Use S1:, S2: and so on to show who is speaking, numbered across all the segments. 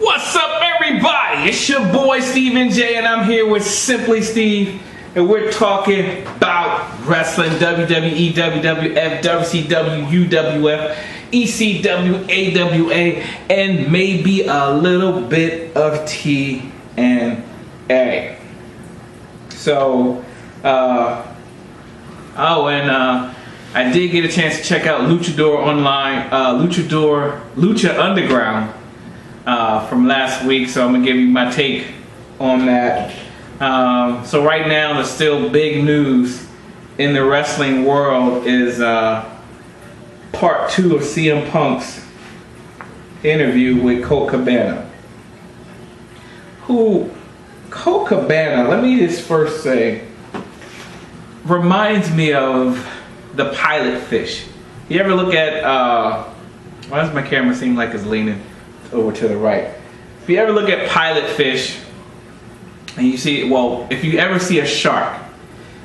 S1: What's up, everybody? It's your boy Stephen J, and I'm here with Simply Steve, and we're talking about wrestling: WWE, WWF, WCW, UWF, ECW, AWA, and maybe a little bit of TNA. So, I did get a chance to check out Luchador Online, Lucha Underground from last week, so I'm gonna give you my take on that. So right now, the still big news in the wrestling world is part 2 of CmPunk's interview with Colt Cabana. Colt Cabana, let me just first say, reminds me of the pilot fish. You ever look at, why does my camera seem like it's leaning over to the right? If you ever look at pilot fish, and you see, well, if you ever see a shark,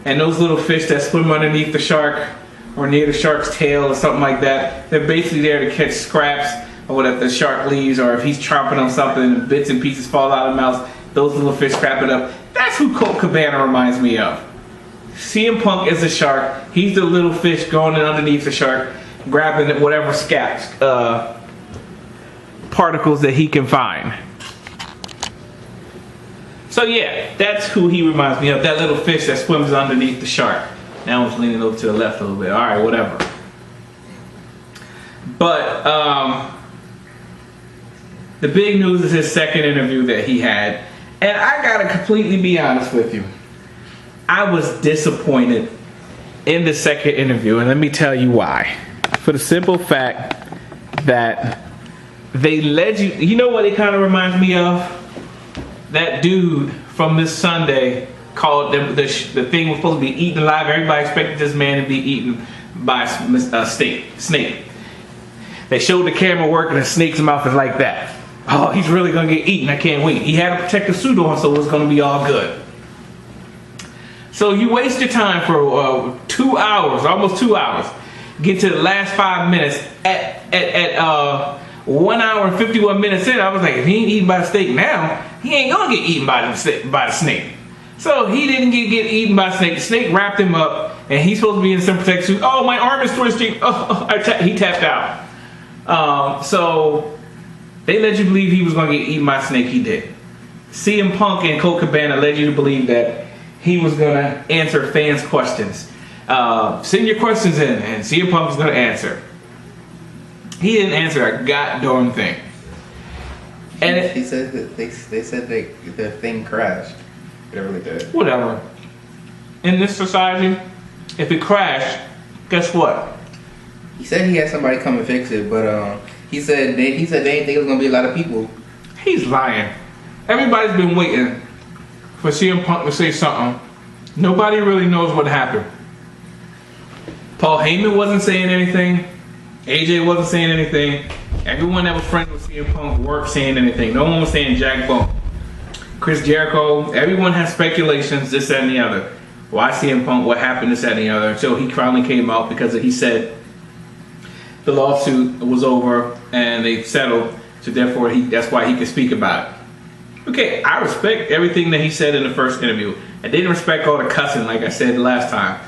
S1: and those little fish that swim underneath the shark, or near the shark's tail or something like that, they're basically there to catch scraps, or whatever the shark leaves, or if he's chomping on something and bits and pieces fall out of the mouth, those little fish scrap it up. That's who Colt Cabana reminds me of. CmPunk is a shark. He's the little fish going in underneath the shark, grabbing whatever scraps, particles that he can find. So yeah, that's who he reminds me of. That little fish that swims underneath the shark. Now I'm leaning over to the left a little bit. All right, whatever. But the big news is his second interview that he had, and I gotta completely be honest with you. I was disappointed in the second interview, and let me tell you why. For the simple fact that they led you, you know what it kind of reminds me of? That dude from this Sunday called, the thing was supposed to be eaten alive. Everybody expected this man to be eaten by a snake. They showed the camera work, and the snake's mouth is like that. Oh, he's really gonna get eaten, I can't wait. He had a protective suit on, so it was gonna be all good. So you waste your time for 2 hours, almost 2 hours. Get to the last 5 minutes. At 1 hour and 51 minutes in, I was like, if he ain't eaten by the snake now, he ain't gonna get eaten by the snake. So he didn't get eaten by the snake. The snake wrapped him up, and he's supposed to be in some protective suit. Oh, my arm is twisting. He tapped out. So they led you to believe he was gonna get eaten by a snake. He did. CmPunk and Colt Cabana led you to believe that he was going to answer fans' questions. Send your questions in, and CmPunk was going to answer. He didn't answer a goddamn thing. And
S2: he said that they said the thing crashed. Whatever they did. Whatever.
S1: In this society, if it crashed, guess what?
S2: He said he had somebody come and fix it, but he said they didn't think it was going to be a lot of people.
S1: He's lying. Everybody's been waiting for CmPunk to say something. Nobody really knows what happened. Paul Heyman wasn't saying anything. AJ wasn't saying anything. Everyone that was friends with CmPunk weren't saying anything. No one was saying jack bone. Chris Jericho, everyone has speculations, this, that, and the other. Why CmPunk, what happened, this, that, and the other. Until he finally came out because he said the lawsuit was over and they settled. So therefore, that's why he could speak about it. Okay, I respect everything that he said in the first interview. I didn't respect all the cussing like I said last time.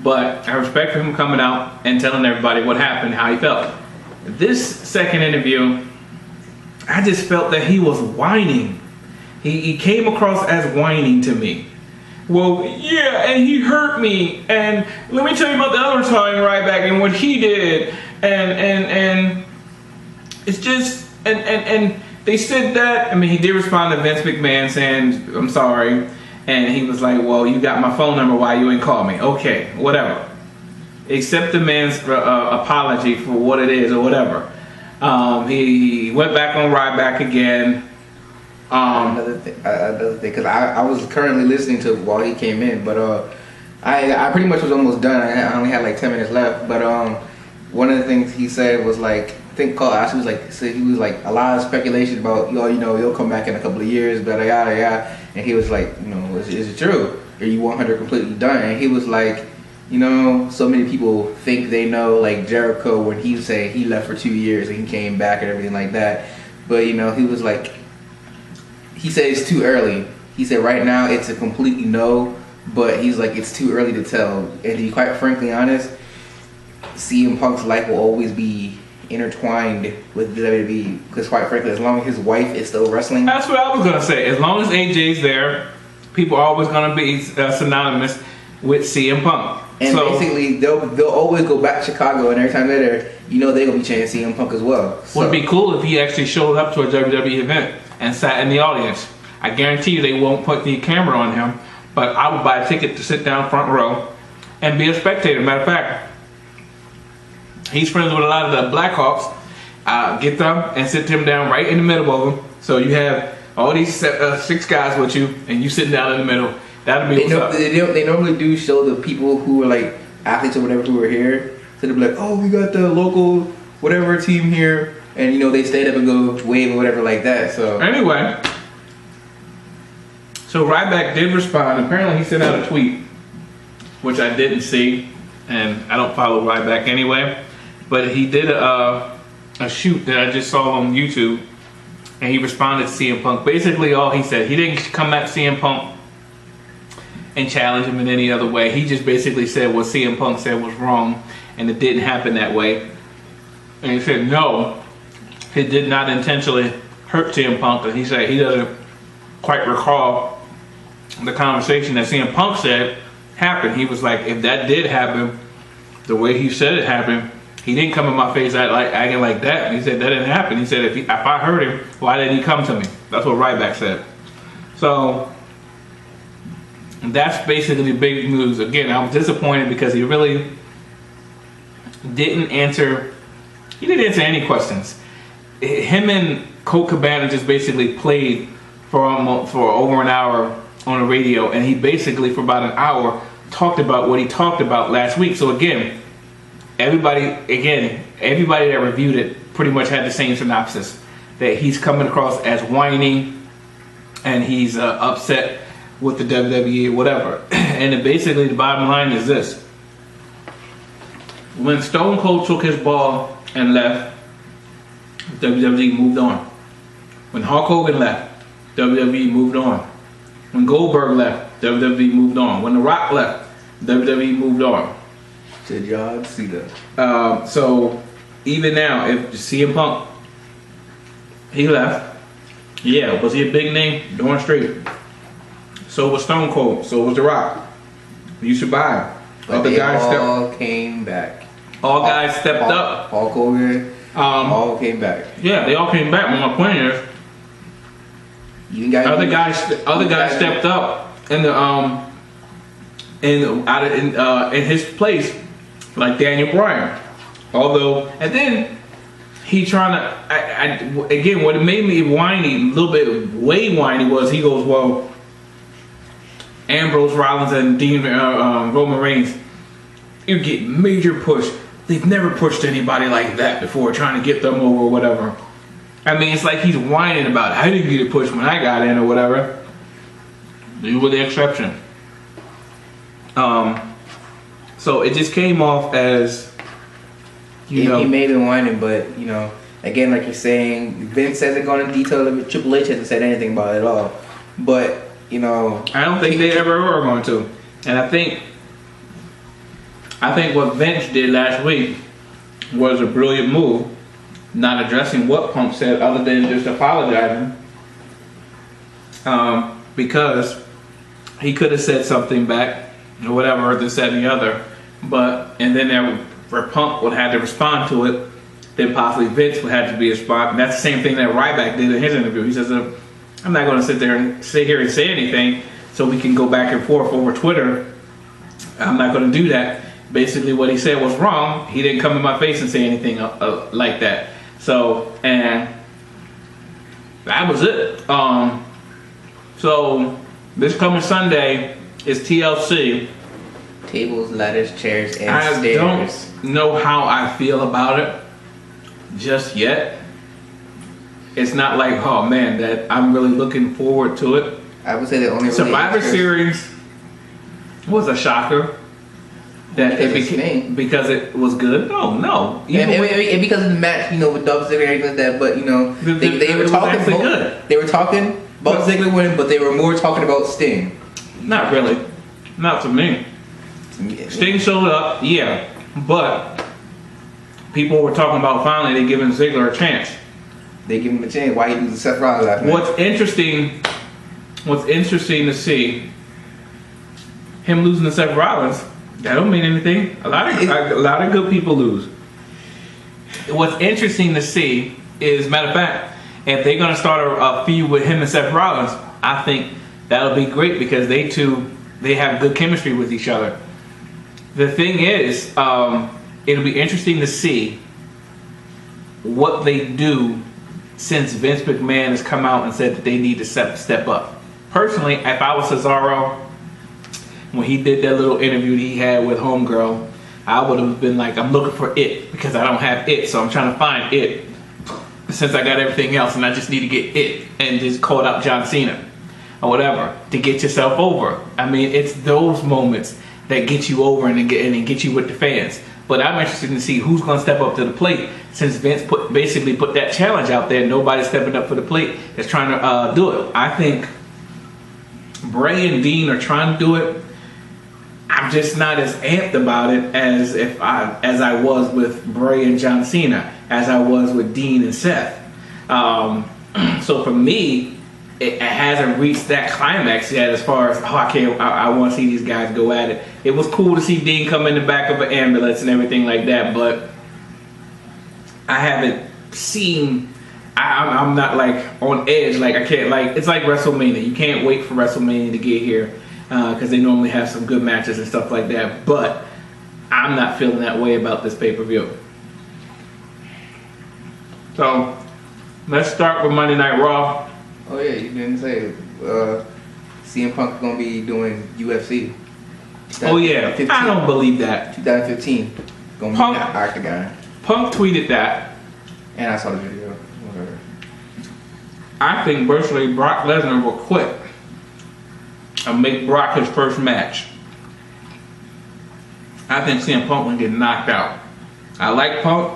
S1: But I respect for him coming out and telling everybody what happened, how he felt. This second interview, I just felt that he was whining. He came across as whining to me. Well, yeah, and he hurt me. And let me tell you about the other time right back and what he did. And it's just, and they said that. I mean, he did respond to Vince McMahon saying, I'm sorry. And he was like, well, you got my phone number, why you ain't call me? Okay, whatever. Accept the man's apology for what it is or whatever. He went back on Ryback again.
S2: Another thing, because I was currently listening to while he came in, but I pretty much was almost done. I only had like 10 minutes left. But one of the things he said was like, I think Cole asked, he was like a lot of speculation about, you'll come back in a couple of years, yada yada. And he was like, is it true? Are you 100 completely done? And he was like, so many people think they know, like Jericho when he said he left for 2 years and he came back and everything like that. But he was like, he said it's too early. He said right now it's a completely no, but he's like it's too early to tell. And to be quite frankly honest, CM Punk's life will always be intertwined with the WWE because quite frankly, as long as his wife is still wrestling.
S1: That's what I was gonna say. As long as AJ's there, people are always gonna be synonymous with CM Punk.
S2: And
S1: so,
S2: basically, they'll always go back to Chicago, and every time they're there, you know they're gonna be chanting CM Punk as well. So.
S1: Would be cool if he actually showed up to a WWE event and sat in the audience. I guarantee you they won't put the camera on him, but I would buy a ticket to sit down front row and be a spectator. Matter of fact, he's friends with a lot of the Blackhawks. Get them and sit them down right in the middle of them. So you have all these 6 guys with you, and you sitting down in the middle. That'll be what's up.
S2: They normally do show the people who are like athletes or whatever who are here. So they'll be like, oh, we got the local whatever team here. And you know, they stand up and go wave or whatever like that. So
S1: anyway, so Ryback did respond. Apparently he sent out a tweet, which I didn't see. And I don't follow Ryback anyway. But he did a shoot that I just saw on YouTube. And he responded to CM Punk. Basically all he said, he didn't come at CM Punk and challenge him in any other way. He just basically said what CM Punk said was wrong, and it didn't happen that way. And he said no, he did not intentionally hurt CM Punk, and he said he doesn't quite recall the conversation that CM Punk said happened. He was like, if that did happen, the way he said it happened, he didn't come in my face acting like that. And he said that didn't happen. He said if I hurt him, why didn't he come to me? That's what Ryback said. So that's basically big news. Again, I was disappointed because he really didn't answer. He didn't answer any questions. Him and Colt Cabana just basically played for over an hour on the radio, and he basically for about an hour talked about what he talked about last week. So again, everybody that reviewed it pretty much had the same synopsis, that he's coming across as whiny and he's upset with the WWE or whatever. And then basically the bottom line is this: when Stone Cold took his ball and left, WWE moved on. When Hulk Hogan left, WWE moved on. When Goldberg left, WWE moved on. When The Rock left, WWE moved on.
S2: To John Cena.
S1: So even now, if CM Punk, he left. Yeah, was he a big name? Darn straight. So was Stone Cold. So was The Rock. You should buy him.
S2: But they all came back.
S1: All guys stepped up.
S2: Hulk Hogan. All came back.
S1: Yeah, they all came back. But my point is, other guys stepped up in the in his place, like Daniel Bryan. Although, and then he trying to again, what made me whiny, a little bit way whiny, was he goes, well, Ambrose, Rollins, and Roman Reigns, you get major push. They've never pushed anybody like that before, trying to get them over or whatever. I mean, it's like he's whining about it. I didn't get a push when I got in or whatever. You were the exception. So it just came off as,
S2: He may be whining, but again, like you're saying, Vince hasn't gone in detail. Triple H hasn't said anything about it at all. But I
S1: don't think they ever are going to. And I think what Vince did last week was a brilliant move, not addressing what Punk said other than just apologizing. Because he could have said something back or whatever, this, that, and the other. And then where Punk would have to respond to it, then possibly Vince would have to be a spot. And that's the same thing that Ryback did in his interview. He says, I'm not going to sit here and say anything so we can go back and forth over Twitter. I'm not going to do that. Basically what he said was wrong. He didn't come in my face and say anything like that. So, and that was it. So this coming Sunday is TLC.
S2: Tables, ladders, chairs, and stairs.
S1: I don't know how I feel about it just yet. It's not like, oh man, that I'm really looking forward to it.
S2: I would say the only
S1: Survivor Series was a shocker. That because it was good. No.
S2: And because of the match, with Dolph Ziggler and everything like that. But they were talking. Good. They were talking, about Ziggler winning, but they were more talking about Sting.
S1: Not really. Not to me. Sting showed up, yeah, but people were talking about finally they giving Ziggler a chance.
S2: They give him a chance. Why he lose to Seth Rollins last night?
S1: What's interesting to see, him losing to Seth Rollins, that don't mean anything. A lot of good people lose. What's interesting to see is, matter of fact, if they're gonna start a feud with him and Seth Rollins, I think that'll be great because they have good chemistry with each other. The thing is, it'll be interesting to see what they do since Vince McMahon has come out and said that they need to step up. Personally, if I was Cesaro, when he did that little interview that he had with Homegirl, I would have been like, I'm looking for it because I don't have it, so I'm trying to find it since I got everything else and I just need to get it, and just called out John Cena or whatever to get yourself over. I mean, it's those moments that get you over and get you with the fans. But I'm interested to see who's going to step up to the plate since Vince basically put that challenge out there. Nobody's stepping up for the plate that's trying to do it. I think Bray and Dean are trying to do it. I'm just not as amped about it as I was with Bray and John Cena, as I was with Dean and Seth. So for me, it hasn't reached that climax yet as far as, I want to see these guys go at it. It was cool to see Dean come in the back of an ambulance and everything like that, but I haven't seen, I'm not like on edge, like I can't, like, it's like WrestleMania. You can't wait for WrestleMania to get here because they normally have some good matches and stuff like that, but I'm not feeling that way about this pay-per-view. So let's start with Monday Night Raw.
S2: Oh yeah, you didn't say CmPunk gonna be doing UFC.
S1: Oh yeah, I don't believe that.
S2: 2015 gonna be the Octagon.
S1: Punk tweeted that,
S2: and I saw the video. Whatever.
S1: I think personally Brock Lesnar will quit and make Brock his first match. I think CM Punk will get knocked out. I like Punk.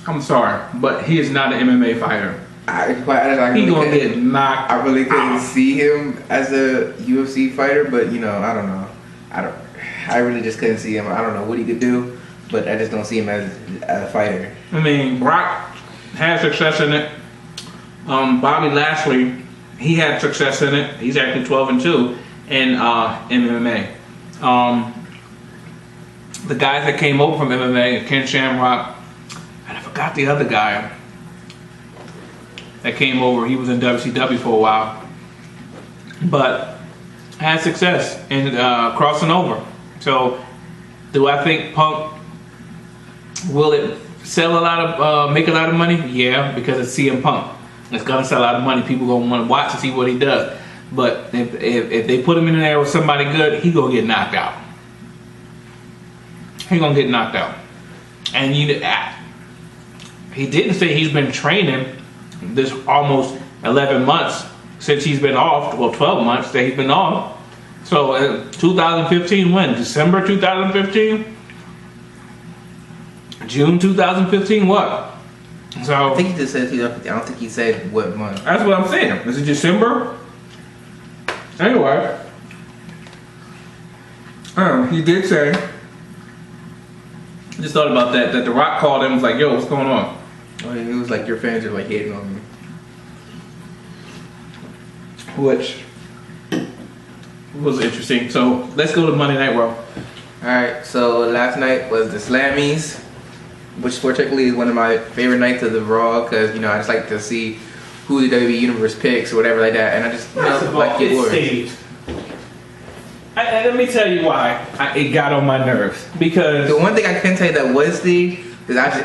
S1: I'm sorry, but he is not an MMA fighter. He's gonna get knocked.
S2: I really couldn't see him as a UFC fighter, but you know, I don't know. I really just couldn't see him. I don't know what he could do, but I just don't see him as a fighter.
S1: I mean, Brock had success in it. Bobby Lashley, he had success in it. He's actually 12-2 in MMA. The guys that came over from MMA, Ken Shamrock, and I forgot the other guy that came over. He was in WCW for a while, but had success in crossing over. So, do I think Punk will it sell a lot of make a lot of money? Yeah, because it's CM Punk. It's gonna sell a lot of money. People gonna want to watch and see what he does. But if they put him in there with somebody good, he gonna get knocked out. He gonna get knocked out. And he didn't say he's been training this almost 11 months since he's been off. Well, 12 months that he's been off. So 2015, when? December 2015? June 2015, what? So
S2: I think he just said 2015. I don't think he said what month.
S1: That's what I'm saying. Is it December? Anyway, he did say, I just thought about that The Rock called him and was like, yo, what's going on?
S2: Oh, it was like your fans are like hating on me.
S1: Which was interesting. So let's go to Monday Night Raw.
S2: Alright, so last night was the Slammys, which particularly is one of my favorite nights of the Raw because, you know, I just like to see who the WWE Universe picks or whatever like that, and I just, you know, like it was.
S1: Let me tell you why it got on my nerves. Because
S2: the one thing I can tell you that was Steve is I just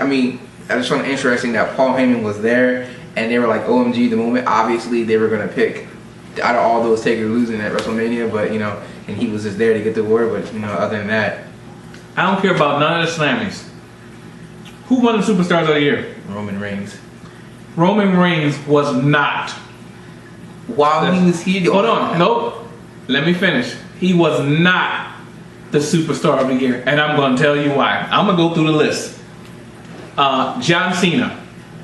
S2: found it interesting that Paul Heyman was there and they were like, OMG, the moment obviously they were gonna pick out of all those Taker losing at WrestleMania, but you know, and he was just there to get the award. But you know, other than that,
S1: I don't care about none of the Slammys. Who won the Superstars of the Year?
S2: Roman Reigns.
S1: Roman Reigns was not.
S2: While he was here,
S1: hold on, nope. Let me finish. He was not the Superstar of the Year, and I'm going to tell you why. I'm going to go through the list. John Cena,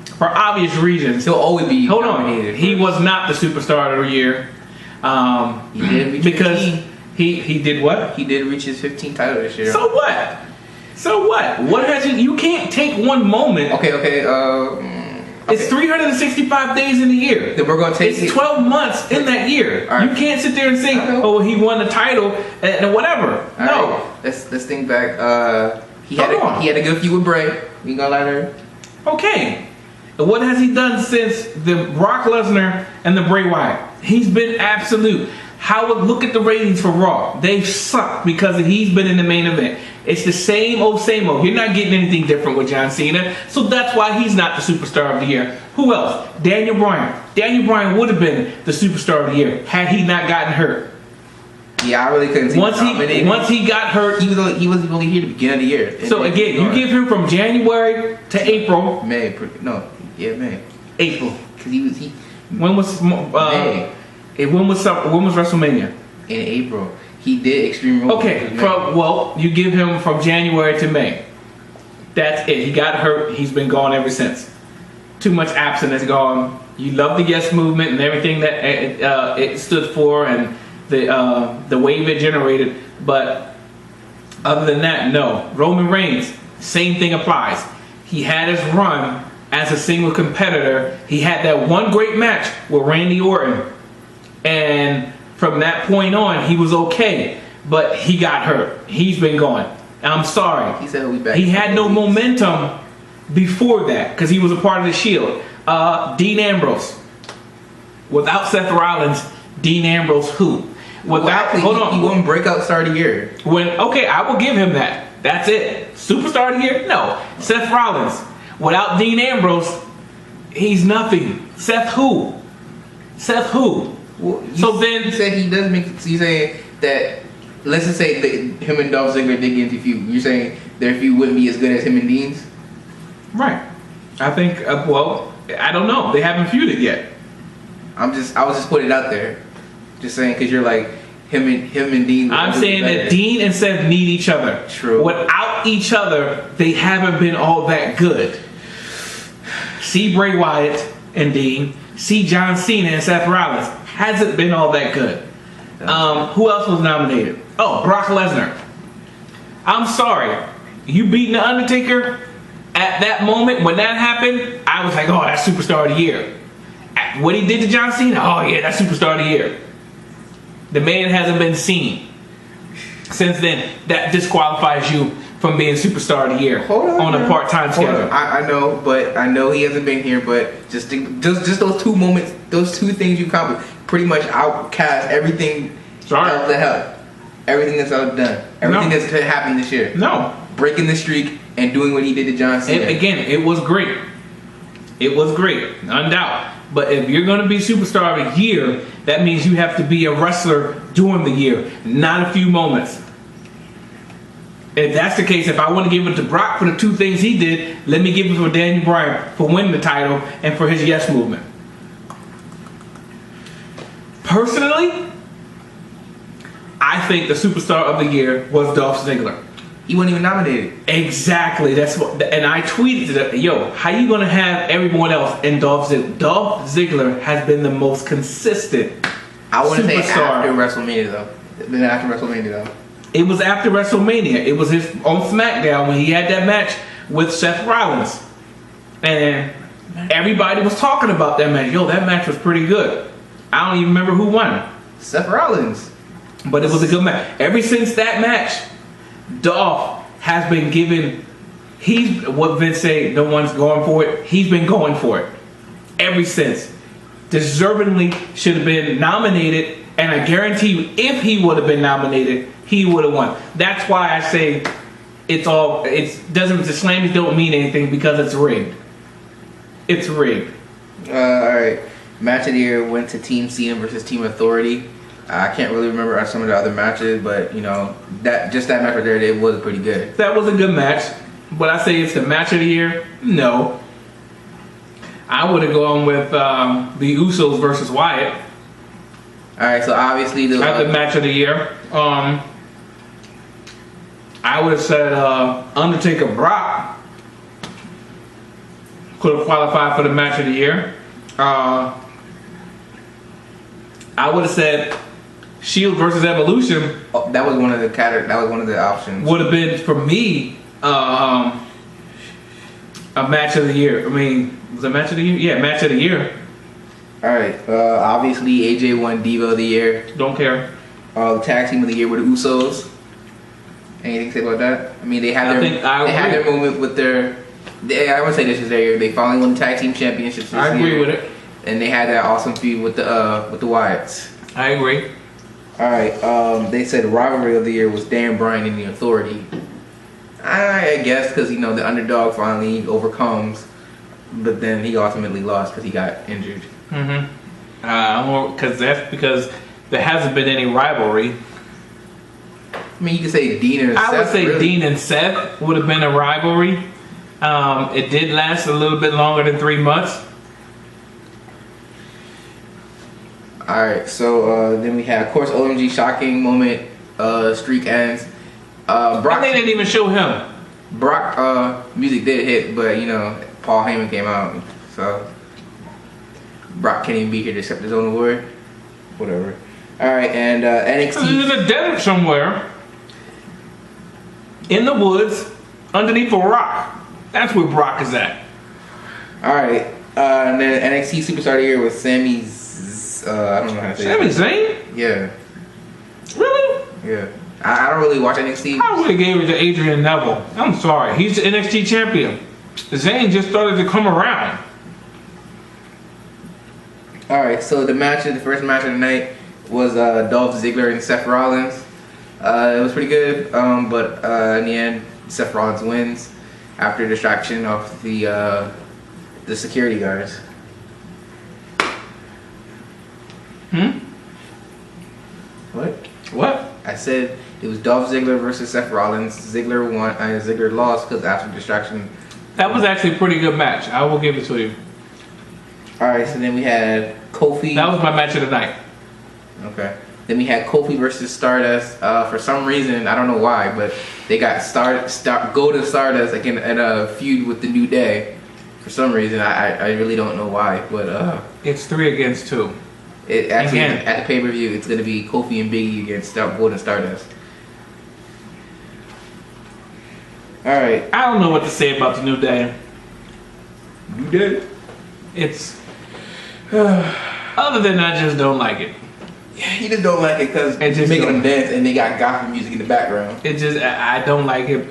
S1: for obvious reasons.
S2: He'll always be
S1: nominated. He was not the superstar of the year.
S2: He did reach
S1: because
S2: 15.
S1: he did what?
S2: He did reach his 15th title this year.
S1: So what? So what? What has you can't take one moment.
S2: Okay.
S1: It's 365 days in the year.
S2: Then we're gonna take
S1: it's 12 months in that year.
S2: Right.
S1: You can't sit there and say, "Oh, he won the title and whatever."
S2: All
S1: no.
S2: Right. Let's think back. He had a good feud with Bray. We ain't gonna lie there.
S1: Okay. What has he done since the Brock Lesnar and the Bray Wyatt? He's been absolute. Look at the ratings for Raw. They've sucked because he's been in the main event. It's the same old, same old. You're not getting anything different with John Cena. So that's why he's not the superstar of the year. Who else? Daniel Bryan. Daniel Bryan would have been the superstar of the year had he not gotten hurt.
S2: Yeah, I really couldn't see
S1: once he got hurt,
S2: he was only here at the beginning of the year.
S1: So again, you give him from January to April.
S2: May.
S1: April.
S2: Because he.
S1: When was
S2: May?
S1: When was WrestleMania?
S2: In April. He did Extreme Rules.
S1: Okay, you give him from January to May. That's it. He got hurt. He's been gone ever since. Too much absence gone. You love the Yes Movement and everything that it stood for and the wave it generated, but other than that, no. Roman Reigns, same thing applies. He had his run as a single competitor. He had that one great match with Randy Orton, and from that point on, he was okay, but he got hurt. He's been gone. I'm sorry.
S2: He said he'll be back.
S1: He had no momentum before that because he was a part of the Shield. Dean Ambrose. Without Seth Rollins, Dean Ambrose who?
S2: He won breakout star of the year.
S1: I will give him that. That's it. Superstar of the year? No. Seth Rollins. Without Dean Ambrose, he's nothing. Seth who?
S2: Well, you said he does make. So you saying that? Let's just say that him and Dolph Ziggler did get into feud. You're saying their feud wouldn't be as good as him and Dean's?
S1: Right. I think. I don't know. They haven't feuded yet.
S2: I was just putting it out there. Just saying because you're like him and Dean.
S1: I'm saying that Dean and Seth need each other.
S2: True.
S1: Without each other, they haven't been all that good. See Bray Wyatt and Dean. See John Cena and Seth Rollins. Hasn't been all that good. Who else was nominated? Oh, Brock Lesnar. I'm sorry. You beating The Undertaker at that moment when that happened, I was like, oh, that's Superstar of the Year. What he did to John Cena, oh yeah, that's Superstar of the Year. The man hasn't been seen. Since then, that disqualifies you from being Superstar of the Year on a part-time schedule.
S2: I know he hasn't been here, but just those two moments, those two things you accomplished, pretty much outcast everything else that happened. Everything that's done. Everything that's happened this year.
S1: No.
S2: Breaking the streak and doing what he did to John Cena.
S1: It was great. It was great, no doubt. But if you're going to be Superstar of the Year, that means you have to be a wrestler during the year, not a few moments. If that's the case, if I want to give it to Brock for the two things he did, let me give it to Daniel Bryan for winning the title and for his Yes Movement. Personally, I think the Superstar of the Year was Dolph Ziggler.
S2: He wasn't even nominated.
S1: Exactly. That's what. And I tweeted that, yo, how you gonna have everyone else and Dolph Ziggler? Dolph Ziggler has been the most consistent.
S2: I want to say after WrestleMania though. It was after WrestleMania.
S1: It was his on SmackDown when he had that match with Seth Rollins, and everybody was talking about that match. Yo, that match was pretty good. I don't even remember who won.
S2: Seth Rollins.
S1: But it was a good match. Ever since that match, Dolph has been given. He's what Vince say. No one's going for it. He's been going for it ever since. Deservingly should have been nominated, and I guarantee you, if he would have been nominated, he would have won. That's why I say the Slammys don't mean anything because it's rigged. It's rigged.
S2: All right. Match of the year went to Team Cena versus Team Authority. I can't really remember some of the other matches, but that match right there, it was pretty good.
S1: That was a good match, but I say it's the match of the year. No, I would have gone with the Usos versus Wyatt.
S2: All right, so obviously
S1: the match of the year. I would have said Undertaker Brock. could have qualified for the match of the year. I would have said Shield versus Evolution.
S2: Oh, that was one of the options.
S1: Would have been for me a match of the year. I mean, was it match of the year? Yeah, match of the year.
S2: All right. Obviously, AJ won Diva of the Year.
S1: Don't care.
S2: Tag Team of the Year were the Usos. Anything to say about that? I mean, they had their moment with their. I would say this is their year. They finally won the Tag Team Championships this year.
S1: I agree with it.
S2: And they had that awesome feud with the Wyatts.
S1: I agree.
S2: All right. They said Rivalry of the Year was Dan Bryan and the Authority. I guess because the underdog finally overcomes, but then he ultimately lost because he got injured.
S1: Because there hasn't been any rivalry.
S2: I mean, you could say Dean and Seth.
S1: I would say
S2: really.
S1: Dean and Seth would have been a rivalry. It did last a little bit longer than 3 months.
S2: Alright, so then we had, of course, OMG shocking moment, streak ends.
S1: Brock, they didn't even show him.
S2: Brock music did hit, but Paul Heyman came out, so Brock can't even be here to accept his own award. Whatever. Alright, and NXT.
S1: He's in a desert somewhere. In the woods, underneath a rock. That's where Brock is at.
S2: Alright, and then NXT Superstar of the Year was Sammy's. I don't know how to say
S1: Sami
S2: it.
S1: Zayn?
S2: Yeah.
S1: Really?
S2: Yeah. I don't really watch NXT.
S1: I would have gave it to Adrian Neville. I'm sorry. He's the NXT champion. Zayn just started to come around.
S2: Alright, so the first match of the night was Dolph Ziggler and Seth Rollins. It was pretty good, but in the end, Seth Rollins wins after distraction of the security guards. What? I said it was Dolph Ziggler versus Seth Rollins. Ziggler won. Ziggler lost because after distraction.
S1: That was actually a pretty good match. I will give it to you.
S2: Alright, so then we had Kofi.
S1: That was my match of the night.
S2: Okay. Then we had Kofi versus Stardust. For some reason, I don't know why, but they got Golden Stardust again in a feud with the New Day. For some reason, I really don't know why, but
S1: it's 3 against 2.
S2: It actually at the pay-per-view, it's gonna be Kofi and Big E against Golden Stardust. All right.
S1: I don't know what to say about the New Day.
S2: New Day.
S1: It's other than I just don't like it.
S2: You just don't like it because it's just making them dance and they got gospel music in the background.
S1: It just I don't like it.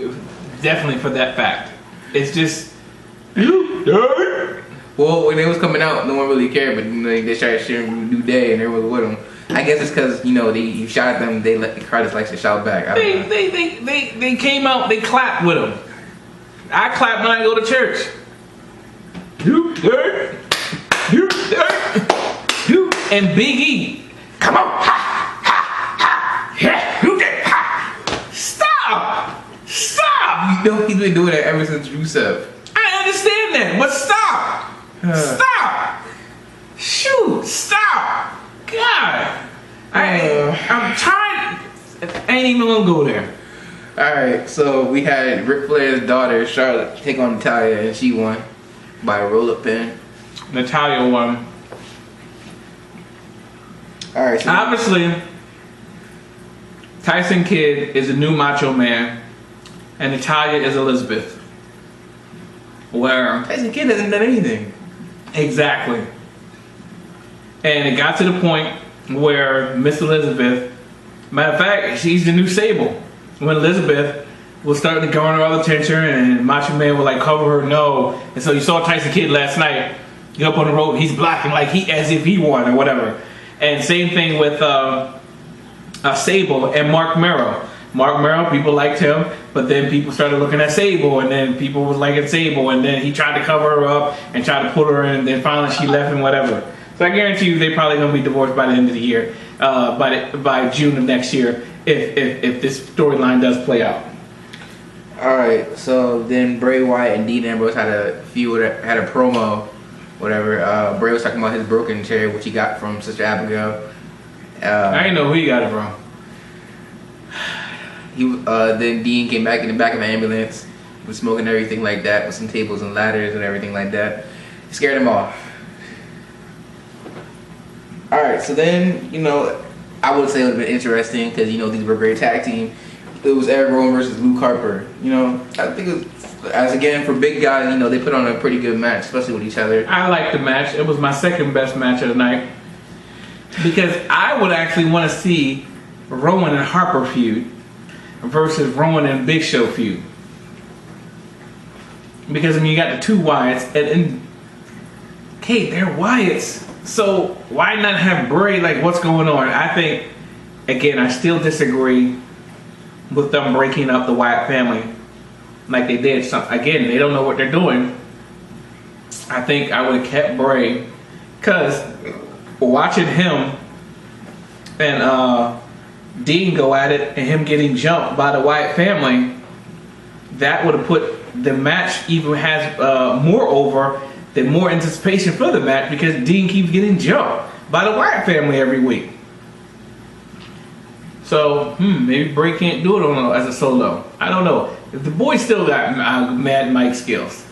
S1: Definitely for that fact. It's just you.
S2: Well, when it was coming out, no one really cared, but they started sharing New Day and everyone was with them. I guess it's because you shot at them, they let the crowd likes to shout back.
S1: They came out, they clapped with them. I clap when I go to church. You dirt, and Big E, come on, ha ha ha, yeah, you did, ha. Stop.
S2: He's been doing that ever since Rusev.
S1: I understand that, but stop. Stop! Shoot! Stop! God! I'm trying. I ain't even gonna go there.
S2: Alright, so we had Ric Flair's daughter, Charlotte, take on Natalya, and she won by a roll-up pin.
S1: Natalya won.
S2: Alright, so
S1: obviously, Tyson Kidd is a new Macho Man, and Natalya is Elizabeth. Where
S2: Tyson Kidd hasn't done anything.
S1: Exactly. And it got to the point where Miss Elizabeth, matter of fact, she's the new Sable. When Elizabeth was starting to garner all the attention and Macho Man would like cover her no. And so you saw Tyson Kidd last night, get up on the rope, he's blocking like as if he won or whatever. And same thing with Sable and Mark Merrow. Mark Merrow, people liked him, but then people started looking at Sable, and then people was liking Sable, and then he tried to cover her up and tried to pull her in, and then finally she left and whatever. So I guarantee you they're probably going to be divorced by the end of the year, by June of next year, if this storyline does play out.
S2: Alright, so then Bray Wyatt and Dean Ambrose had a promo, whatever. Bray was talking about his broken chair, which he got from Sister Abigail.
S1: I didn't know who he got it from.
S2: Then Dean came back in the back of the ambulance, with smoke and everything like that, with some tables and ladders and everything like that. It scared him off. Alright, so then, you know, I would say it would have been interesting because, you know, these were a great tag team. It was Eric Rowan versus Luke Harper. You know, I think it was, as again, for big guys, you know, they put on a pretty good match, especially with each other.
S1: I liked the match. It was my second best match of the night. Because I would actually want to see Rowan and Harper feud versus Rowan and Big Show feud. Because, I mean, you got the two Wyatts, and okay, they're Wyatts. So why not have Bray? Like, what's going on? I think, again, I still disagree with them breaking up the Wyatt family like they did. So, again, they don't know what they're doing. I think I would have kept Bray, because watching him and Dean go at it and him getting jumped by the Wyatt family, that would have put the match even has more over. Then more anticipation for the match because Dean keeps getting jumped by the Wyatt family every week. So, maybe Bray can't do it as a solo. I don't know. The boy still got mad mic skills.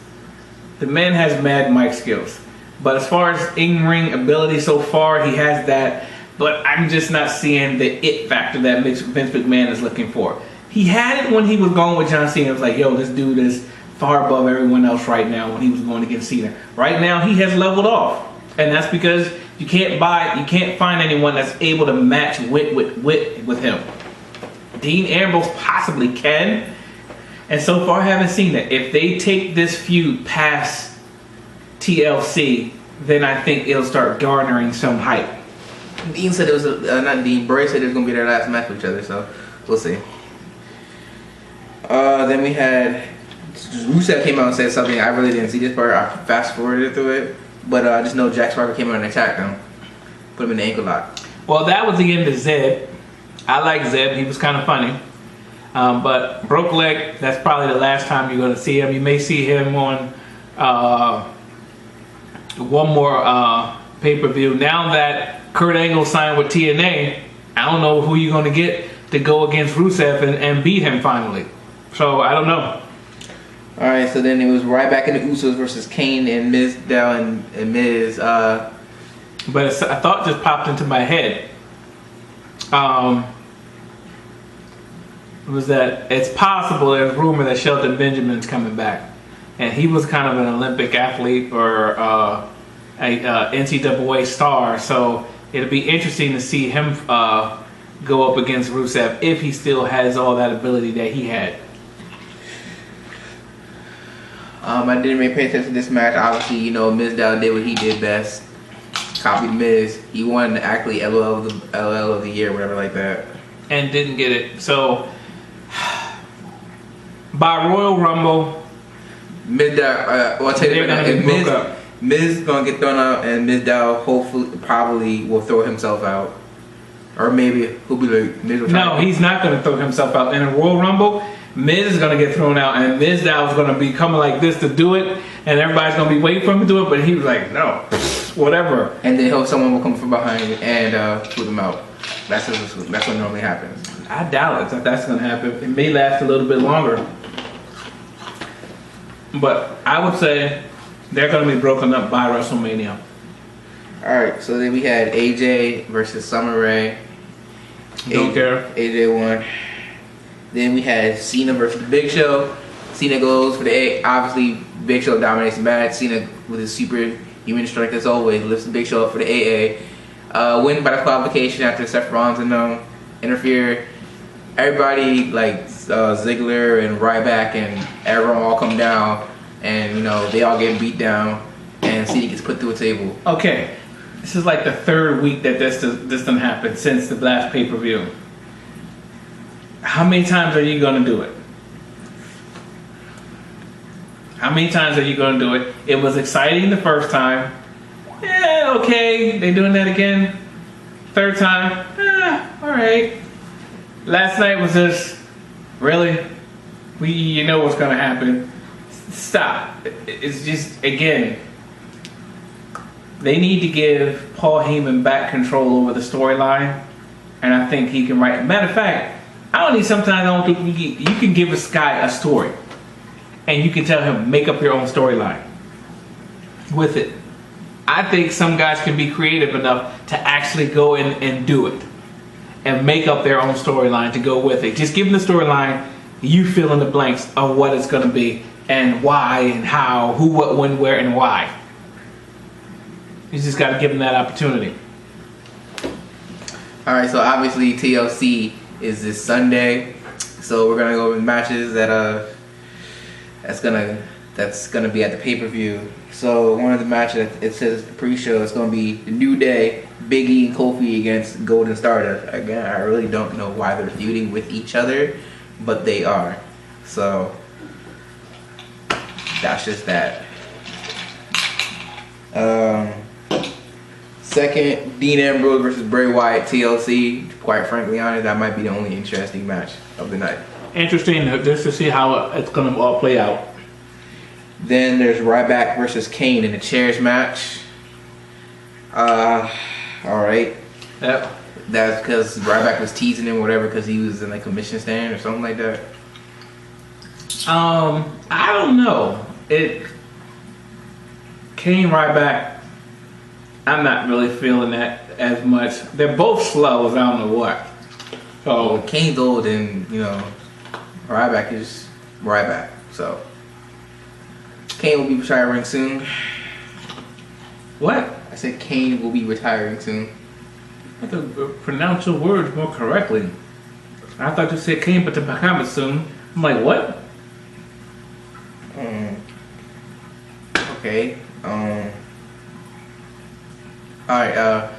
S1: The man has mad mic skills. But as far as in-ring ability so far, he has that. But I'm just not seeing the it factor that Vince McMahon is looking for. He had it when he was going with John Cena. It was like, yo, this dude is far above everyone else right now when he was going against Cena. Right now, he has leveled off. And that's because you can't find anyone that's able to match wit with him. Dean Ambrose possibly can. And so far, I haven't seen it. If they take this feud past TLC, then I think it'll start garnering some hype.
S2: Dean said it was, not Dean, Bray said it was going to be their last match with each other, so we'll see. Then we had Rusev came out and said something. I really didn't see this part. I fast forwarded through it, but I just know Jack Sparker came out and attacked him, put him in the ankle lock.
S1: Well, that was the end of Zeb. I like Zeb. He was kind of funny. But broke leg. That's probably the last time you're going to see him. You may see him on one more pay-per-view. Now that Kurt Angle signed with TNA, I don't know who you're going to get to go against Rusev and beat him finally. So I don't know.
S2: Alright, so then it was right back in the Usos versus Kane and Miz down and Miz. But
S1: a thought just popped into my head. Was that it's possible, there's rumor that Shelton Benjamin's coming back. And he was kind of an Olympic athlete or a NCAA star. So it'll be interesting to see him go up against Rusev if he still has all that ability that he had.
S2: I didn't really pay attention to this match. Obviously, you know, Mizdow did what he did best. Copied Miz. He won actually LL of the year, whatever like that.
S1: And didn't get it. So, by Royal Rumble,
S2: Mizdow, I'll tell you right now, Miz is going to get thrown out and Mizdow hopefully, probably will throw himself out. Or maybe he'll be like, Miz will try.
S1: No, he's not going to throw himself out. In a Royal Rumble, Miz is going to get thrown out, and Mizdow is going to be coming like this to do it, and everybody's going to be waiting for him to do it, but he was like, no, whatever.
S2: And then someone will come from behind and put him out. That's what normally happens.
S1: I doubt it that that's going to happen. It may last a little bit longer. But I would say they're going to be broken up by WrestleMania.
S2: Alright, so then we had AJ versus Summer Rae.
S1: Don't care.
S2: AJ won. Then we had Cena versus the Big Show. Cena goes for the A. Obviously, Big Show dominates the match. Cena with his superhuman strength as always lifts the Big Show up for the AA. Win by the qualification after Seth Rollins and interfere. Everybody like Ziggler and Ryback and everyone all come down, and you know they all get beat down, and Cena gets put through a table.
S1: Okay, this is like the third week that this done happened since the last pay-per-view. How many times are you going to do it? How many times are you going to do it? It was exciting the first time. Yeah, okay. They doing that again. Third time. All right. Last night was just, really? You know what's going to happen. Stop. It's just, again, they need to give Paul Heyman back control over the storyline. And I think he can write. Matter of fact, sometimes I don't think you can give this guy a story. and you can tell him, make up your own storyline with it. I think some guys can be creative enough to actually go in and do it and make up their own storyline to go with it. Just give them the storyline, you fill in the blanks of what it's going to be and why and how, who, what, when, where, and why. You just got to give them that opportunity.
S2: All right, so obviously TLC is this Sunday, so we're gonna go over the matches that's gonna be at the pay-per-view. So one of the matches, it says the pre-show, it's gonna be the New Day, Big E and Kofi against Golden Stardust. Again, I really don't know why they're feuding with each other, but they are. So that's just that. Second, Dean Ambrose versus Bray Wyatt, TLC. Quite frankly, honest, that might be the only interesting match of the night.
S1: Interesting, just to see how it's going to all play out.
S2: Then there's Ryback versus Kane in a chairs match. All right.
S1: Yep.
S2: That's because Ryback was teasing him, or whatever, because he was in like a mission stand or something like that.
S1: I don't know. Kane Ryback, I'm not really feeling that as much. They're both slow as I don't know what. So
S2: Kane's old, and Ryback is Ryback. So Kane will be retiring soon.
S1: What?
S2: I said Kane will be retiring soon.
S1: I have to pronounce your words more correctly. I thought you said Kane, but to Muhammad soon. I'm like, what?
S2: Okay. Alright,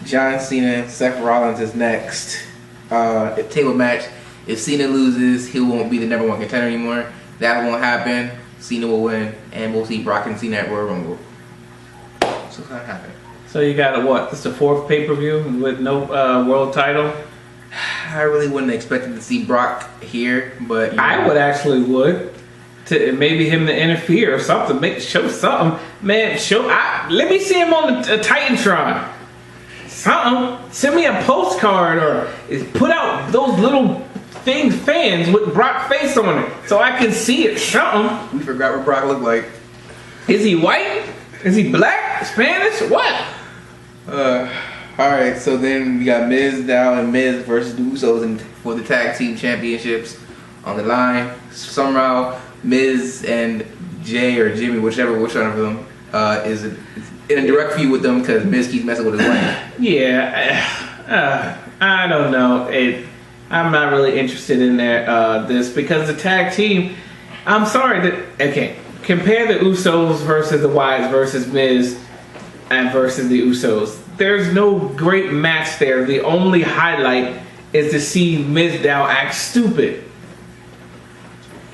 S2: John Cena, Seth Rollins is next. Table match. If Cena loses, he won't be the #1 contender anymore. That won't happen. Cena will win, and we'll see Brock and Cena at Royal Rumble. So it's not happening.
S1: So you got what? This is the 4th pay-per-view with no world title?
S2: I really wouldn't expect to see Brock here, but
S1: I would actually to maybe him to interfere or something, show something, man. Let me see him on the Titantron. Something. Send me a postcard or put out those little fans with Brock face on it so I can see it. Something.
S2: We forgot what Brock looked like.
S1: Is he white? Is he black? Spanish? What?
S2: Alright, so then we got Miz, Dow, and Miz versus the Usos for the tag team championships on the line. Somehow Miz and Jay or Jimmy, which one of them, is in a direct feud with them because Miz keeps messing with his wife.
S1: Yeah, I don't know. I'm not really interested in this because the tag team. I'm sorry compare the Usos versus the Wyatts versus Miz and versus the Usos. There's no great match there. The only highlight is to see Miz Dow act stupid.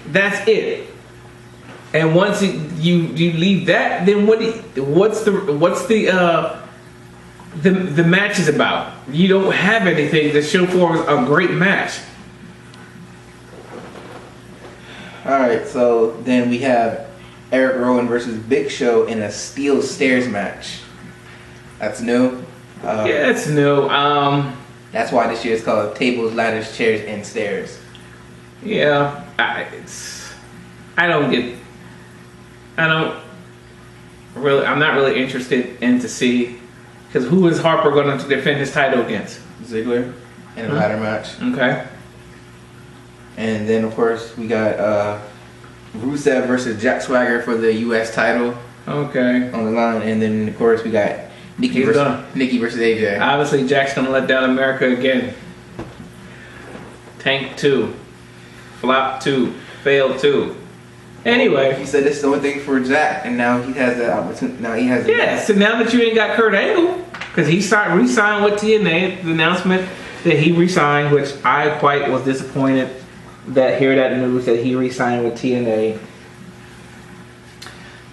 S1: That's it. And once you leave that, then what's the match is about? You don't have anything to show for a great match.
S2: All right, so then we have Eric Rowan versus Big Show in a steel stairs match. That's new.
S1: Yeah, it's new.
S2: That's why this year is called Tables, Ladders, Chairs, and Stairs.
S1: Yeah, I'm not really interested in to see, because who is Harper going to defend his title against?
S2: Ziggler in a ladder match.
S1: Okay.
S2: And then of course we got Rusev versus Jack Swagger for the U.S. title.
S1: Okay.
S2: On the line, and then of course we got Nikki versus AJ.
S1: Obviously, Jack's gonna let down America again. Tank 2, flop 2, fail 2. Anyway,
S2: he said this is the only thing for Jack, and now he has that opportunity. Now he has.
S1: So now that you ain't got Kurt Angle, because he re-signed with TNA, the announcement that he re-signed, which I quite was disappointed hear that news that he re-signed with TNA.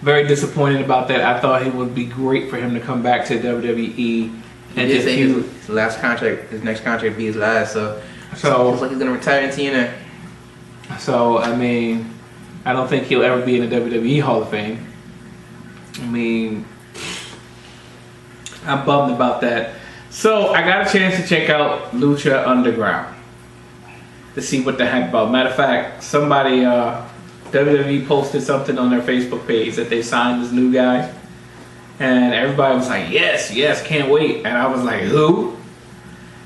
S1: Very disappointed about that. I thought it would be great for him to come back to WWE and
S2: just say his last contract, his next contract, be his last. So looks like he's gonna retire in TNA.
S1: So I mean, I don't think he'll ever be in the WWE Hall of Fame. I mean, I'm bummed about that. So I got a chance to check out Lucha Underground to see what the heck about. Matter of fact, somebody WWE posted something on their Facebook page that they signed this new guy. And everybody was like, yes, can't wait. And I was like, who?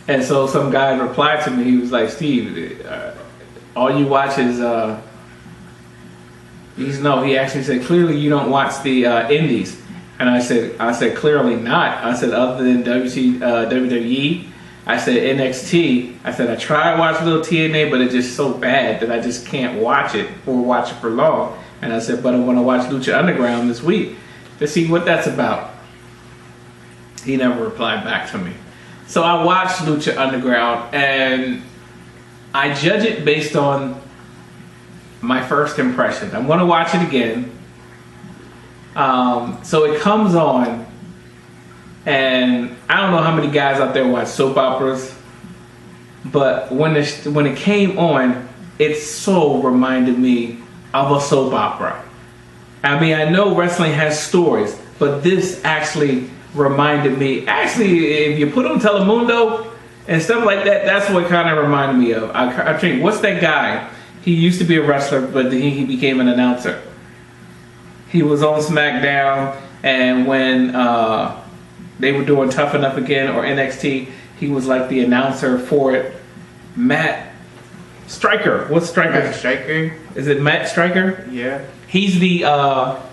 S1: And so some guy replied to me. He was like, Steve, all you watch is, he actually said, clearly you don't watch the indies. And I said, clearly not. I said, other than WWE, I said, NXT, I said, I tried to watch a little TNA, but it's just so bad that I just can't watch it or watch it for long. And I said, but I want to watch Lucha Underground this week to see what that's about. He never replied back to me. So I watched Lucha Underground, and I judge it based on my first impression. I'm going to watch it again. So it comes on, and I don't know how many guys out there watch soap operas, but when it came on, it so reminded me of a soap opera. I mean, I know wrestling has stories, but this actually reminded me. Actually, if you put on Telemundo and stuff like that, that's what kind of reminded me of. I think, what's that guy? He used to be a wrestler, but he became an announcer. He was on SmackDown, and when they were doing Tough Enough Again or NXT, he was like the announcer for it. Matt Stryker. What's Stryker?
S2: Matt Stryker?
S1: Is it Matt Stryker?
S2: Yeah.
S1: He's the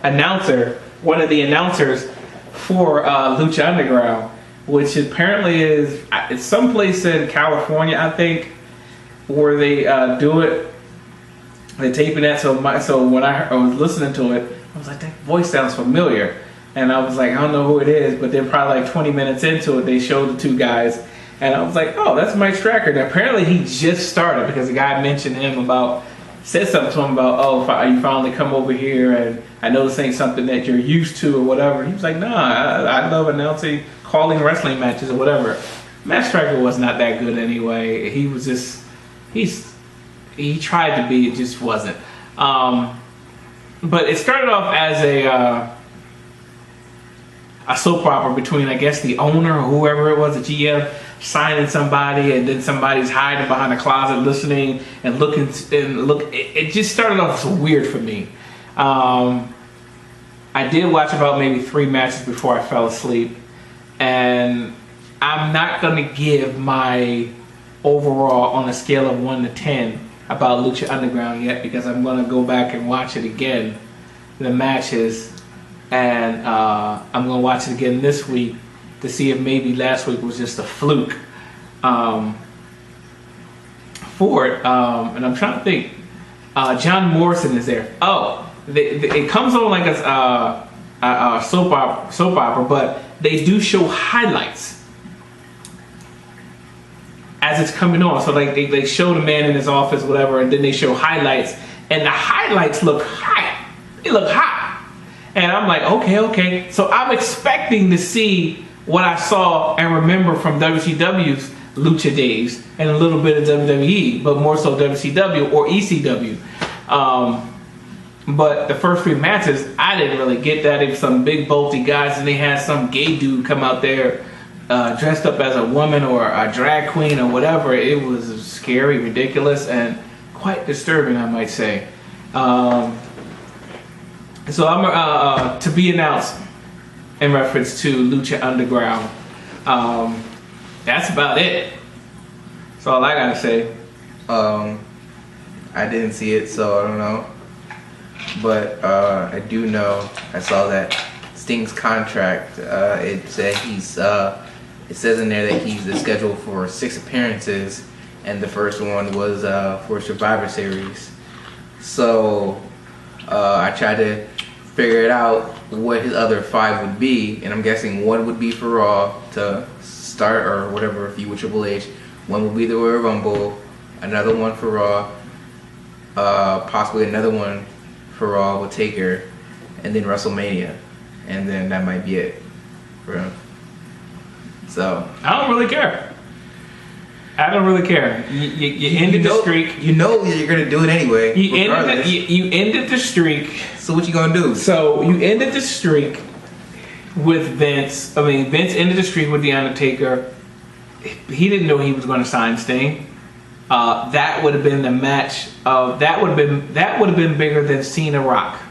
S1: announcer, one of the announcers for Lucha Underground, which apparently is it's someplace in California, I think, where they do it. They're taping that. So when I was listening to it, I was like, that voice sounds familiar. And I was like, I don't know who it is. But then probably like 20 minutes into it, they showed the two guys. And I was like, oh, that's Mike Stryker. And apparently he just started because the guy mentioned him said something to him about, oh, you finally come over here and I know this ain't something that you're used to or whatever. He was like, nah, I love announcing, calling wrestling matches or whatever. Matt Stryker was not that good anyway. He was just, he tried to be, it just wasn't. But it started off as a soap opera between, I guess, the owner or whoever it was, the GM, signing somebody, and then somebody's hiding behind a closet listening and looking. It just started off so weird for me. I did watch about maybe 3 matches before I fell asleep, and I'm not going to give my overall on a scale of 1 to 10 about Lucha Underground yet, because I'm going to go back and watch it again, the matches, and I'm going to watch it again this week to see if maybe last week was just a fluke for it. And I'm trying to think. John Morrison is there. Oh, it comes on like a soap opera, but they do show highlights as it's coming on. So like they show the man in his office, whatever, and then they show highlights, and the highlights look hot. They look hot, and I'm like, okay. So I'm expecting to see what I saw and remember from WCW's Lucha days and a little bit of WWE, but more so WCW or ECW. But the first 3 matches, I didn't really get that. It was some big bulky guys, and they had some gay dude come out there dressed up as a woman or a drag queen or whatever. It was scary, ridiculous, and quite disturbing, I might say. So I'm to be announced in reference to Lucha Underground. That's about it. That's all I gotta say.
S2: I didn't see it, so I don't know. But I do know, I saw that Sting's contract, it said it says in there that he's scheduled for 6 appearances, and the first one was for Survivor Series. So I tried to figure it out what his other 5 would be, and I'm guessing 1 would be for Raw to start or whatever, if you with Triple H. 1 would be the Royal Rumble, another one for Raw, possibly another one for Raw with Taker, and then WrestleMania, and then that might be it for him. So
S1: I don't really care. You ended the streak.
S2: You know you're gonna do it anyway.
S1: You ended the streak.
S2: So what you gonna do?
S1: So you ended the streak with Vince. Vince ended the streak with The Undertaker. He didn't know he was going to sign Sting. that would have been the match of that would have been bigger than Cena Rock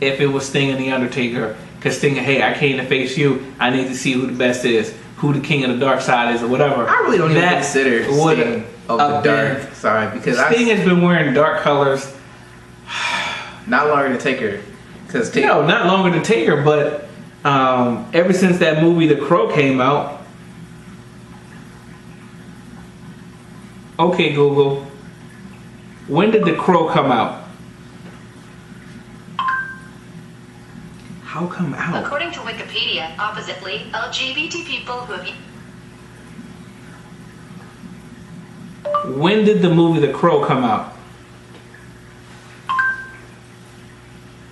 S1: if it was Sting and the Undertaker. Because Sting, hey, I came to face you. I need to see who the best is, who the king of the dark side is, or whatever.
S2: I really don't even consider Sting of the dark side because
S1: Sting has been wearing dark colors.
S2: Not longer than Taker.
S1: No, not longer than Taker, but ever since that movie The Crow came out. Okay, Google. When did The Crow come out? How come out?
S3: According to Wikipedia, oppositely, LGBT people who have...
S1: When did the movie The Crow come out?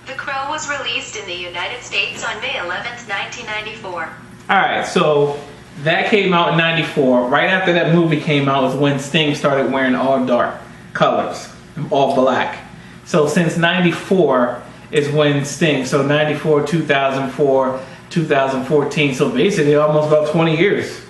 S3: The Crow was released in the United States on May 11th, 1994.
S1: Alright, so that came out in 94. Right after that movie came out was when Sting started wearing all dark colors, all black. So since 94 is when Sting, so 94, 2004, 2014, so basically almost about 20 years.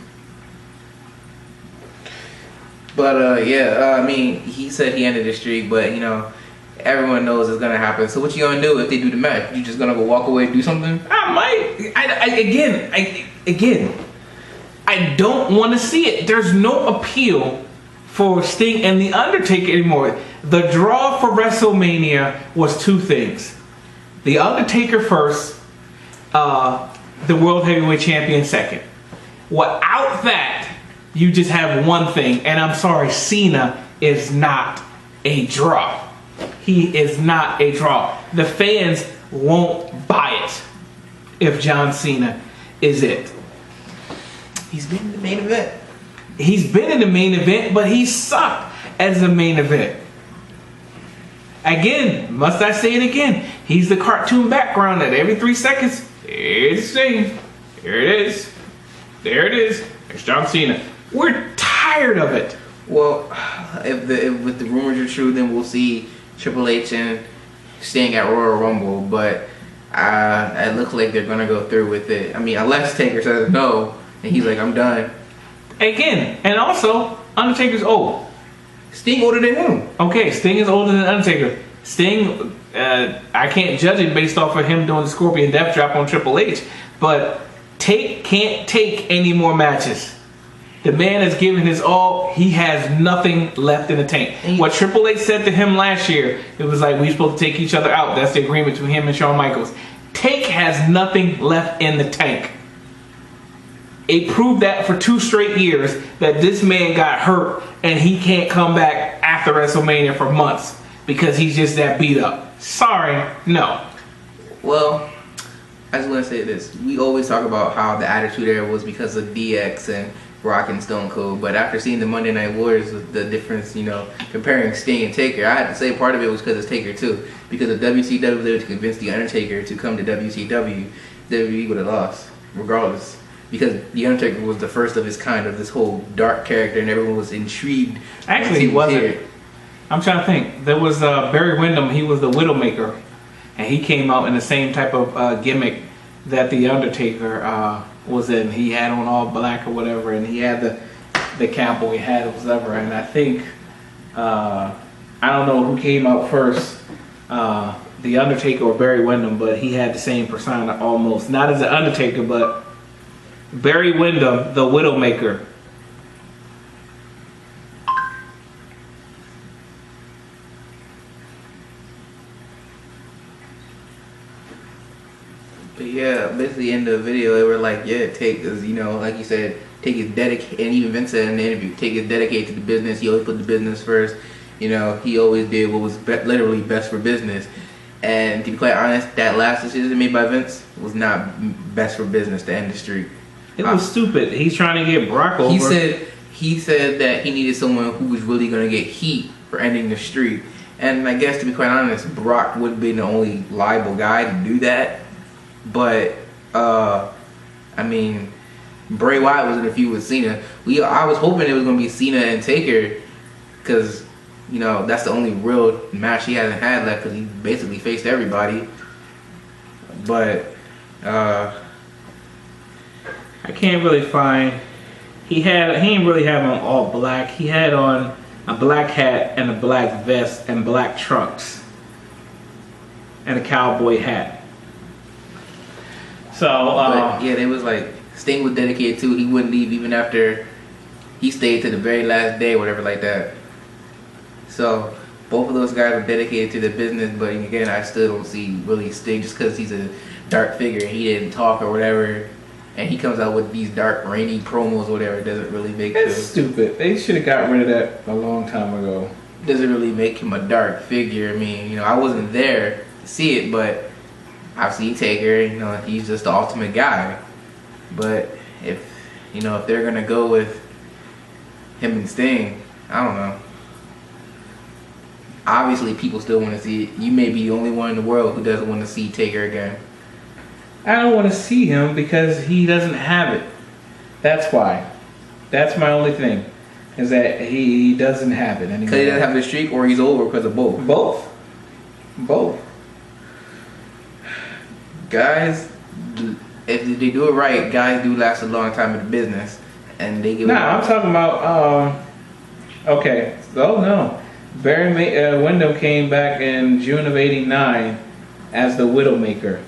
S2: But I mean, he said he ended the streak, but you know, everyone knows it's gonna happen. So what you gonna do if they do the match? You just gonna go walk away and do something?
S1: I might. I don't want to see it. There's no appeal for Sting and The Undertaker anymore. The draw for WrestleMania was two things. The Undertaker first, the World Heavyweight Champion second. Without that, you just have one thing. And I'm sorry, Cena is not a draw. He is not a draw. The fans won't buy it if John Cena is it.
S2: He's been in the main event.
S1: He's been in the main event, but he sucked as the main event. Again, must I say it again? He's the cartoon background that every 3 seconds, here's Sting. Here it is. There it is. There's John Cena. We're tired of it.
S2: Well, if the rumors are true, then we'll see Triple H and Sting at Royal Rumble, but it looks like they're gonna go through with it. I mean, unless Taker says no, and he's like, I'm done.
S1: Again, and also, Undertaker's old.
S2: Sting older than him.
S1: Okay, Sting is older than Undertaker. Sting, I can't judge it based off of him doing the Scorpion Death Drop on Triple H, but can't take any more matches. The man has given his all. He has nothing left in the tank. What Triple H said to him last year, it was like, we're supposed to take each other out. That's the agreement between him and Shawn Michaels. Take has nothing left in the tank. It proved that for 2 straight years that this man got hurt and he can't come back after WrestleMania for months because he's just that beat up. Sorry, no.
S2: Well, I just want to say this. We always talk about how the Attitude Era was because of DX and Rock and Stone Cold, but after seeing the Monday Night Wars, the difference, you know, comparing Sting and Taker, I had to say part of it was because it's Taker too. Because if WCW was able to convince The Undertaker to come to WCW, WWE would have lost, regardless. Because The Undertaker was the first of his kind of this whole dark character, and everyone was intrigued.
S1: Actually, he wasn't. I'm trying to think. There was Barry Windham. He was the Widowmaker, and he came out in the same type of gimmick that The Undertaker was in. He had on all black or whatever, and he had the cowboy hat or whatever. And I think I don't know who came out first, The Undertaker or Barry Windham, but he had the same persona almost. Not as The Undertaker, but Barry Windham, the Widowmaker.
S2: But yeah, basically in the video they were like, yeah, Take is, you know, like you said, Take is dedicated, and even Vince said in the interview, Take is dedicated to the business. He always put the business first. You know, he always did what was literally best for business. And to be quite honest, that last decision made by Vince was not best for business to end the streak.
S1: It was stupid. He's trying to get Brock over.
S2: He said that he needed someone who was really going to get heat for ending the streak. And I guess to be quite honest, Brock would be the only liable guy to do that. But I mean, Bray Wyatt was in a feud with Cena. I was hoping it was going to be Cena and Taker, because you know that's the only real match he hasn't had left, because he basically faced everybody. But
S1: I can't really find he didn't really have on all black. He had on a black hat and a black vest and black trunks and a cowboy hat. So
S2: But yeah, it was like Sting was dedicated to. He wouldn't leave even after he stayed to the very last day, whatever like that. So both of those guys were dedicated to the business. But again, I still don't see really Sting just because he's a dark figure and he didn't talk or whatever. And he comes out with these dark, rainy promos or whatever. It doesn't really make
S1: it's stupid. They should have got rid of that a long time ago.
S2: Doesn't really make him a dark figure. I mean, you know, I wasn't there to see it, but I've seen Taker. You know, he's just the ultimate guy. But if they're gonna go with him and Sting, I don't know. Obviously, people still want to see it. You may be the only one in the world who doesn't want to see Taker again.
S1: I don't want to see him because he doesn't have it. That's why. That's my only thing. Is that he doesn't have it anymore.
S2: Because he doesn't have the streak, or he's over because of both.
S1: Both.
S2: Guys, if they do it right, guys do last a long time in the business, and they give.
S1: I'm talking about. Okay. Oh no, Barry Windham came back in June of '89 as the Widowmaker.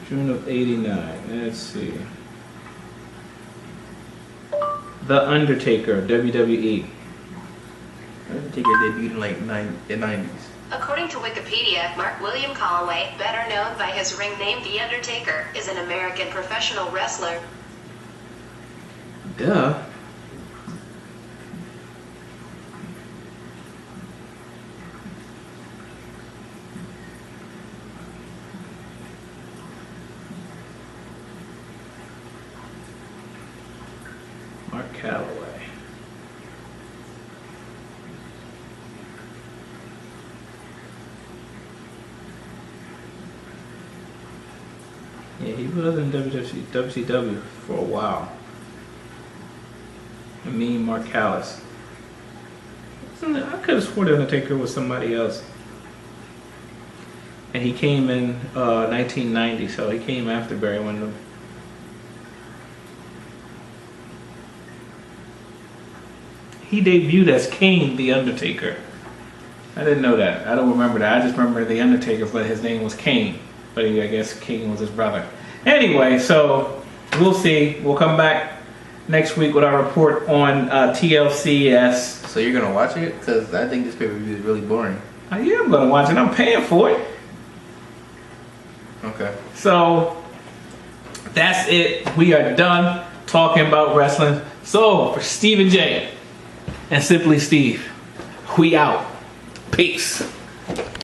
S1: June of '89. Let's see. The Undertaker, WWE.
S2: Undertaker debuted in like the 90s.
S3: According to Wikipedia, Mark William Calloway, better known by his ring name The Undertaker, is an American professional wrestler.
S1: Duh. Mark Calloway. Yeah, he was in WCW for a while. I mean, Mark Callis. I could have sworn the Undertaker was somebody else. And he came in 1990, so he came after Barry Windham. He debuted as Kane the Undertaker. I didn't know that. I don't remember that. I just remember the Undertaker, but his name was Kane. But I guess Kane was his brother. Anyway, so we'll see. We'll come back next week with our report on TLCS.
S2: So you're gonna watch it? Because I think this pay-per-view is really boring.
S1: Yeah, I'm gonna watch it. I'm paying for it.
S2: Okay.
S1: So that's it. We are done talking about wrestling. So for Stephen J and Simply Steve, we out. Peace.